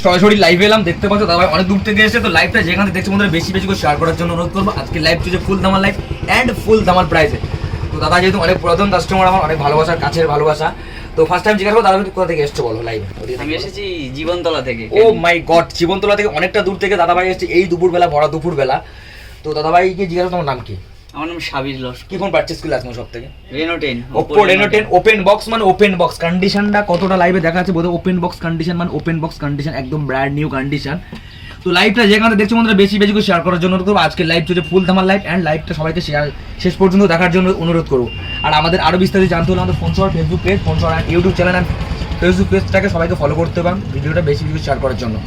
সরাসরি লাইভে এলাম, দেখতে পাচ্ছ দাদা ভাই অনেক দূর থেকে এসে। তো লাইভটা যেখানে দেখছো বন্ধুরা বেশি বেশি করে শেয়ার করার জন্য অনুরোধ করবো। আজকে লাইভ চলছে ফুল ধামাল লাইভ অ্যান্ড ফুল ধামাল প্রাইসে। তো দাদা যেহেতু অনেক পুরাতন কাস্টমার, আমার অনেক ভালোবাসার কাছের ভালোবাসা, তো ফার্স্ট টাইম জিজ্ঞাসা করবো দাদা ভাই কোথা থেকে এসছো বলো লাইভে? আমি এসেছি জীবনতলা থেকে। ও মাই গড, জীবনতলা থেকে অনেকটা দূর থেকে দাদা ভাই এসেছে এই দুপুরবেলা, ভরা দুপুরবেলা। তো দাদা ভাইকে জিজ্ঞাসা তোমার নাম কি? আমার নাম সাবির লস্কর। কি ফোন পারচেজ করলে আজকে সব থেকে? Reno 10, Oppo Reno 10 open box, মানে ওপেন বক্স কন্ডিশনটা কতটা লাইভে দেখা আছে বোধহয়। ওপেন বক্স কন্ডিশন মানে ওপেন বক্স কন্ডিশন, একদম ব্র্যান্ড নিউ কন্ডিশন। তো লাইভটা যেখানে দেখছো বন্ধুরা বেশি বেশি করে শেয়ার করার জন্য অনুরোধ করবো। আজকে লাইভ চলছে ফুল ধামাল লাইভ অ্যান্ড লাইভটা সবাইকে শেয়ার শেষ পর্যন্ত দেখার জন্য অনুরোধ করবো। আর আমাদের আরো বিস্তারিত জানতে হলে আমাদের ফোনশর ফেসবুক পেজ, ফোনশর and YouTube channel and Facebook পেজটাকে সবাইকে ফলো করতে পারেন ভিডিওটা বেশি বেশি শেয়ার করার জন্য।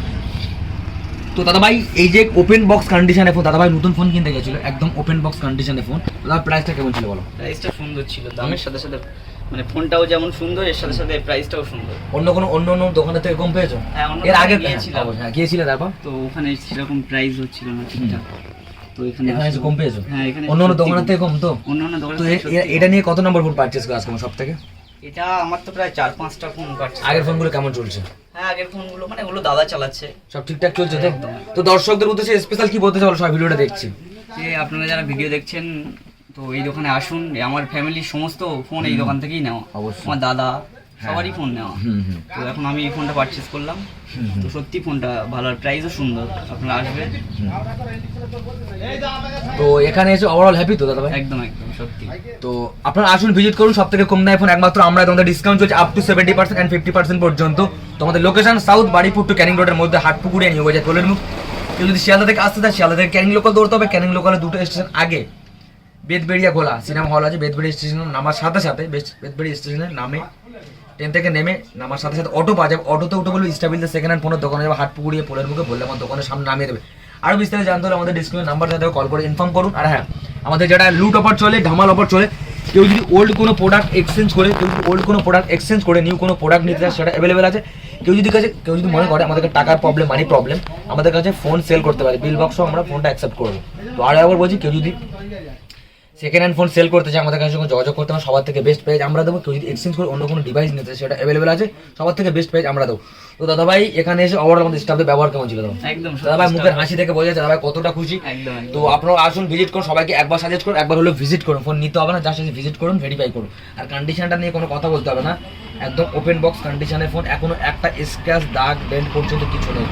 তো দাদা ভাই এই যে ওপেন বক্স কন্ডিশনে ফোন, দাদা ভাই নতুন ফোন কিনতে গেছিল, একদম ওপেন বক্স কন্ডিশনে ফোন। দাদা প্রাইসটা কেমন ছিল বলো? প্রাইসটা সুন্দর ছিল, দামের সাথে সাথে মানে ফোনটাও যেমন সুন্দর, এর সাথে সাথে প্রাইসটাও সুন্দর। অন্য দোকানের থেকে কম পেয়েছো? হ্যাঁ, এর আগে গিয়েছিলাম। হ্যাঁ গিয়েছিলে, তারপর তো ওখানে সেরকম প্রাইস হচ্ছিল না ঠিকঠাক। তো এখানে এসে কম পেয়েছো? হ্যাঁ, এখানে অন্য দোকানের থেকে কম। তো অন্যান্য দোকানে তো এটা নিয়ে কত নম্বর ফোন পারচেজ করে আজকে সব থেকে? এটা আমার তো প্রায় 4-5টা ফোন পাচ্ছি। আগের ফোনগুলো কেমন চলছে? হ্যাঁ, আগের ফোনগুলো মানে ওগুলো দাদা চালাচ্ছে, সব ঠিকঠাক চলছে তো? তো দর্শকদের উদ্দেশ্যে স্পেশাল কি বলতে চাও সবাই ভিডিওটা দেখছি? যে আপনারা যারা ভিডিও দেখছেন তো এই দোকানে আসুন। আমার ফ্যামিলির সমস্ত ফোন এই দোকান থেকেই নেওয়া, অবশ্যই। আমার দাদা সবারই ফোন নেওয়া। তো এখন আমি এই ফোনটা পারচেজ করলাম। তো সত্যি ফোনটা ভালো, আর প্রাইসও সুন্দর, আপনারা আসবেন। তো এখানে এসে ওভারঅল হ্যাপি তো দাদা ভাই? একদম একদম সত্যি। তো আপনারা আসুন, ভিজিট করুন। সব থেকে কম দামে ফোন একমাত্র আমরা, তোমাদের ডিসকাউন্ট চলছে আপ টু 70% এন্ড 50% পর্যন্ত। তোমাদের location South Baruipur to Canning রোডের মধ্যে, হাটপুকুরিয়া নিয়ে বাজার কোলের মুখ। কেউ যদি শিয়ালদা থেকে আসতে চায় শিয়ালদা থেকে ক্যানিং লোকাল দৌড়তে হবে। ক্যানিং লোকালে দুটো স্টেশন আগে বেদবেড়িয়া গোলা সিনেমা হল আছে, বেদবেড়িয়া স্টেশনে নামার সাথে সাথে বেদবেড়িয়া স্টেশনে নামে ট্রেন থেকে নেমে নামার সাথে সাথে অটো পাওয়া যাবে। অটোতে উঠে বলবে স্টাবিলদের সেকেন্ড হ্যান্ড ফোনের দোকানে যাবে, হাটপুকুরিয়া পোলের মুখে বললে আমার দোকানের সামনে নামিয়ে দেবে। আরও বিস্তারিত জানতে হলে আমাদের ডিসক্রিপশন নাম্বার সাথে কল করে ইনফর্ম করুন। আর হ্যাঁ, আমাদের যেটা লুট অফার চলে, ধামাল অফার চলে, কেউ যদি ওল্ড কোনো প্রোডাক্ট এক্সচেঞ্জ করে নিউ কোনো প্রোডাক্ট নিতে চায় সেটা অ্যাভেলেবেল আছে। কেউ যদি মনে করে আমাদের টাকার প্রবলেম, মানি প্রবলেম, আমাদের কাছে ফোন সেল করতে পারে, বিল বক্সও আমরা ফোনটা অ্যাকসেপ্ট করবো। তো আর একবার বলছি, কেউ যদি সেকেন্ড হ্যান্ড ফোন সেল করতে চায় আমাদের কাছে যোগাযোগ করতে হবে, সবার থেকে বেস্ট প্রাইস আমরা দেবো। কেউ যদি এক্সচেঞ্জ করে অন্য কোনো ডিভাইস নিতে চায় সেটা অ্যাভেলেবেল আছে, সবার থেকে বেস্ট প্রাইস আমরা দেবো। তো দাদা ভাই এখানে এসে ওভারঅল আমাদের স্টাফদের ব্যবহার কেমন ছিল? একদম দাদা ভাই মুখের হাসি থেকে বোঝা যাচ্ছে দাদা ভাই কতটা খুশি। একদম। তো আপনারা আসুন, ভিজিট করুন, সবাইকে একবার সাজেস্ট করুন, একবার হলো ভিজিট করুন। ফোন নিতে হবে না, জাস্ট এসে ভিজিট করুন, ভেরিফাই করুন। আর কন্ডিশনটা নিয়ে কোনো কথা বলতে হবে না, একদম ওপেন বক্স কন্ডিশনের ফোন, এখনো একটা স্ক্র্যাচ দাগ ডেন্ট পর্যন্ত কিছু নেই।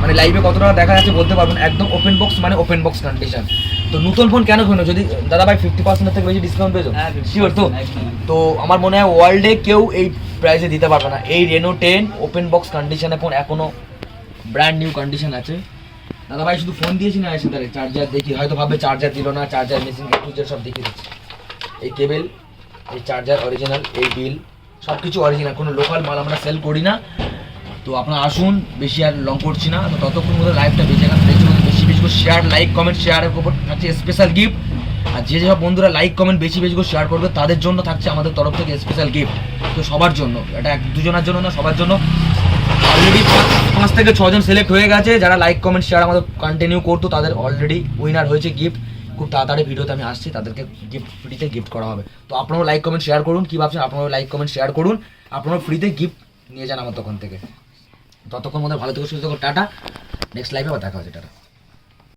মানে লাইভে কতটা দেখা যাচ্ছে বলতে পারবেন, একদম ওপেন বক্স মানে ওপেন বক্স কন্ডিশন। তো নতুন ফোন কেন কেন যদি দাদা ভাই 50% থেকে বেশি ডিসকাউন্ট পেয়েছো? শিওর তো? তো আমার মনে হয় ওয়ার্ল্ডে কেউ এই প্রাইসে দিতে পারবে না। এই রেনো 10 ওপেন বক্স কন্ডিশনে ফোন এখনো ব্র্যান্ড নিউ কন্ডিশন আছে। দাদা ভাই শুধু ফোন দিয়েছি না, এসে তাহলে চার্জার দেখি, হয়তো ভাবে চার্জার দিল না, চার্জার মেশিন সব দেখিয়ে দিচ্ছি। এই কেবেল, এই চার্জার অরিজিনাল, এই বিল সব কিছু অরিজিনাল, কোনো লোকাল মাল আমরা সেল করি না। তো আপনারা আসুন, বেশি আর লং করছি না। তো ততক্ষণ মধ্যে লাইভটা বেঁচে গেছে, বেশি বেশি করে শেয়ার, লাইক, কমেন্ট, শেয়ারের উপর থাকছে স্পেশাল গিফট। আর যেসব বন্ধুরা লাইক কমেন্ট বেশি বেশি করে শেয়ার করবে তাদের জন্য থাকছে আমাদের তরফ থেকে স্পেশাল গিফট। তো সবার জন্য, এটা দুজনের জন্য না, সবার জন্য। অলরেডি 5 থেকে 6 জন সিলেক্ট হয়ে গেছে যারা লাইক কমেন্ট শেয়ার আমাদের কন্টিনিউ করতো, তাদের অলরেডি উইনার হয়েছে গিফট। খুব তাড়াতাড়ি ভিডিওতে আমি আসছি, তাদেরকে গিফট ফ্রিতে গিফট করা হবে। তো আপনারাও লাইক কমেন্ট শেয়ার করুন, কী ভাবছেন আপনারাও লাইক কমেন্ট শেয়ার করুন, আপনারাও ফ্রিতে গিফট নিয়ে যান আমার দোকান থেকে। ততক্ষণ মধ্যে ভালো থেকে সুস্থ থাকুন, টাটা। নেক্সট লাইভে আবার দেখা হচ্ছে, টাটা।